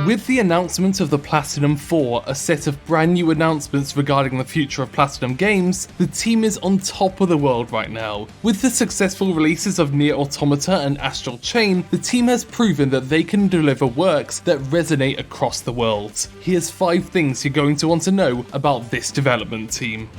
With the announcement of the Platinum 4, a set of brand new announcements regarding the future of Platinum games, the team is on top of the world right now. With the successful releases of NieR Automata and Astral Chain, the team has proven that they can deliver works that resonate across the world. Here's 5 things you're going to want to know about this development team.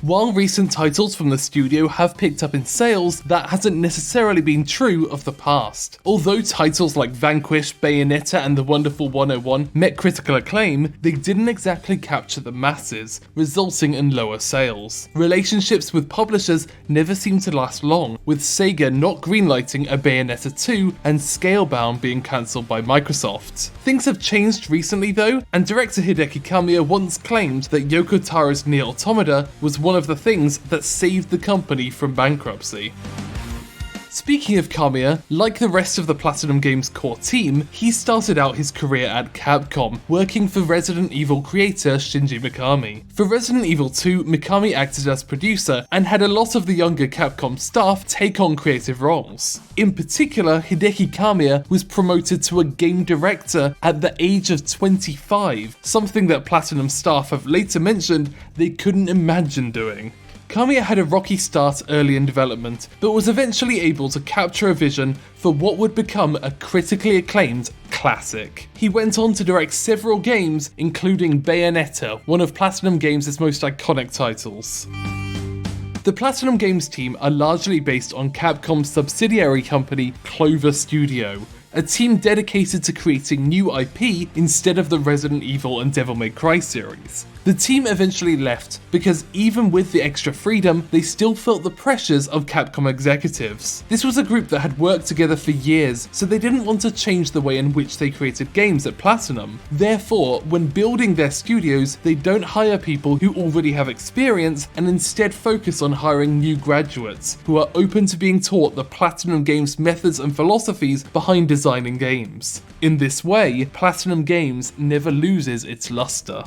While recent titles from the studio have picked up in sales, that hasn't necessarily been true of the past. Although titles like Vanquish, Bayonetta and The Wonderful 101 met critical acclaim, they didn't exactly capture the masses, resulting in lower sales. Relationships with publishers never seem to last long, with Sega not greenlighting a Bayonetta 2 and Scalebound being cancelled by Microsoft. Things have changed recently though, and director Hideki Kamiya once claimed that Yoko Taro's NieR Automata was one of the things that saved the company from bankruptcy. Speaking of Kamiya, like the rest of the Platinum Games core team, he started out his career at Capcom, working for Resident Evil creator Shinji Mikami. For Resident Evil 2, Mikami acted as producer and had a lot of the younger Capcom staff take on creative roles. In particular, Hideki Kamiya was promoted to a game director at the age of 25, something that Platinum staff have later mentioned they couldn't imagine doing. Kamiya had a rocky start early in development, but was eventually able to capture a vision for what would become a critically acclaimed classic. He went on to direct several games, including Bayonetta, one of Platinum Games' most iconic titles. The Platinum Games team are largely based on Capcom's subsidiary company Clover Studio, a team dedicated to creating new IP instead of the Resident Evil and Devil May Cry series. The team eventually left because even with the extra freedom, they still felt the pressures of Capcom executives. This was a group that had worked together for years, so they didn't want to change the way in which they created games at Platinum. Therefore, when building their studios, they don't hire people who already have experience and instead focus on hiring new graduates who are open to being taught the Platinum Games methods and philosophies behind designing games. In this way, Platinum Games never loses its luster.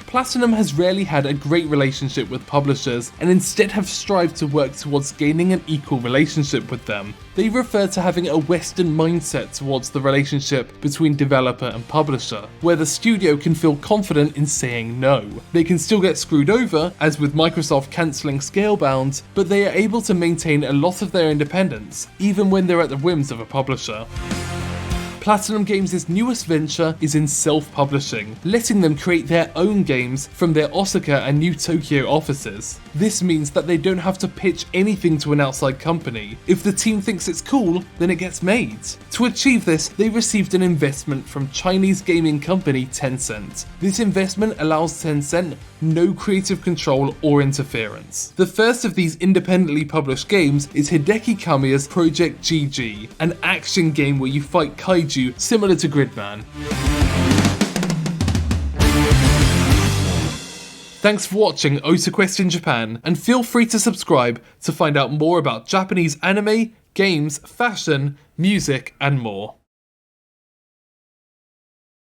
Platinum has rarely had a great relationship with publishers and instead have strived to work towards gaining an equal relationship with them. They refer to having a Western mindset towards the relationship between developer and publisher, where the studio can feel confident in saying no. They can still get screwed over, as with Microsoft cancelling Scalebound, but they are able to maintain a lot of their independence, even when they're at the whims of a publisher. Platinum Games' newest venture is in self-publishing, letting them create their own games from their Osaka and New Tokyo offices. This means that they don't have to pitch anything to an outside company. If the team thinks it's cool, then it gets made. To achieve this, they received an investment from Chinese gaming company Tencent. This investment allows Tencent no creative control or interference. The first of these independently published games is Hideki Kamiya's Project GG, an action game where you fight kaiju similar to Gridman. Thanks for watching OTAQUEST in Japan, and feel free to subscribe to find out more about Japanese anime, games, fashion, music, and more.